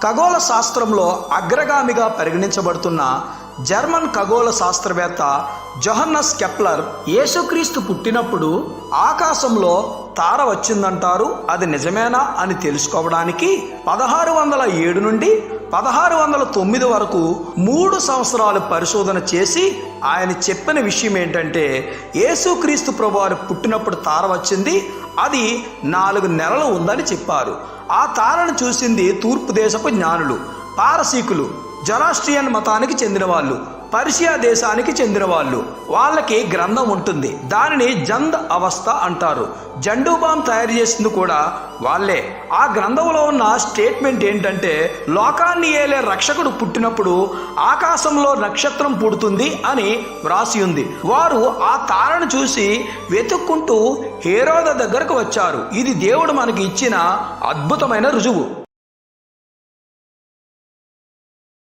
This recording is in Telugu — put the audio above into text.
ఖగోళ శాస్త్రంలో అగ్రగామిగా పరిగణించబడుతున్న జర్మన్ ఖగోళ శాస్త్రవేత్త జోహన్నస్ కెప్లర్ యేసుక్రీస్తు పుట్టినప్పుడు ఆకాశంలో తార వచ్చిందంటారు. అది నిజమేనా అని తెలుసుకోవడానికి 1607 నుండి 1609 వరకు 3 సంవత్సరాలు పరిశోధన చేసి ఆయన చెప్పిన విషయం ఏంటంటే, యేసుక్రీస్తు ప్రభువారు పుట్టినప్పుడు తార వచ్చింది, అది 4 నెలలు ఉందని చెప్పారు. ఆ తారను చూసింది తూర్పు దేశపు జ్ఞానులు, పారసీకులు, జొరాస్ట్రియన్ మతానికి చెందిన వాళ్ళు, పర్షియా దేశానికి చెందిన వాళ్ళు. వాళ్ళకి గ్రంథం ఉంటుంది, దానిని జంద్ అవస్థ అంటారు. జండు బామ్ తయారు చేసింది కూడా వాళ్ళే. ఆ గ్రంథంలో ఉన్న స్టేట్మెంట్ ఏంటంటే, లోకాన్ని ఏలే రక్షకుడు పుట్టినప్పుడు ఆకాశంలో నక్షత్రం పుడుతుంది అని వ్రాసి ఉంది. వారు ఆ తారను చూసి వెతుక్కుంటూ హేరోద దగ్గరకు వచ్చారు. ఇది దేవుడు మనకి ఇచ్చిన అద్భుతమైన రుజువు.